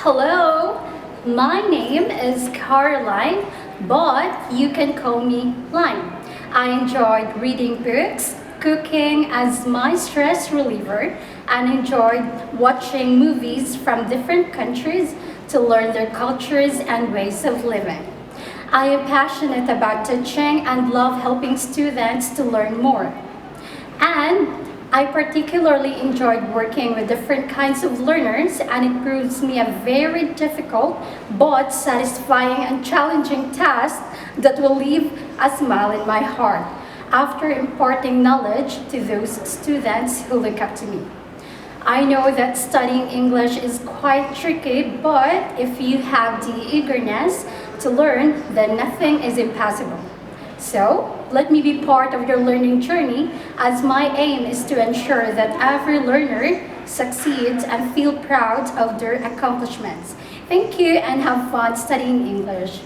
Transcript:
Hello, my name is Caroline, but you can call me Line. I enjoyed reading books, cooking as my stress reliever, and enjoyed watching movies from different countries to learn their cultures and ways of living. I am passionate about teaching and love helping students to learn more. And I particularly enjoyed working with different kinds of learners, and it proves me a very difficult but satisfying and challenging task that will leave a smile in my heart after imparting knowledge to those students who look up to me. I know that studying English is quite tricky, but if you have the eagerness to learn, then nothing is impossible. So, let me be part of your learning journey, as my aim is to ensure that every learner succeeds and feel proud of their accomplishments. Thank you and have fun studying English.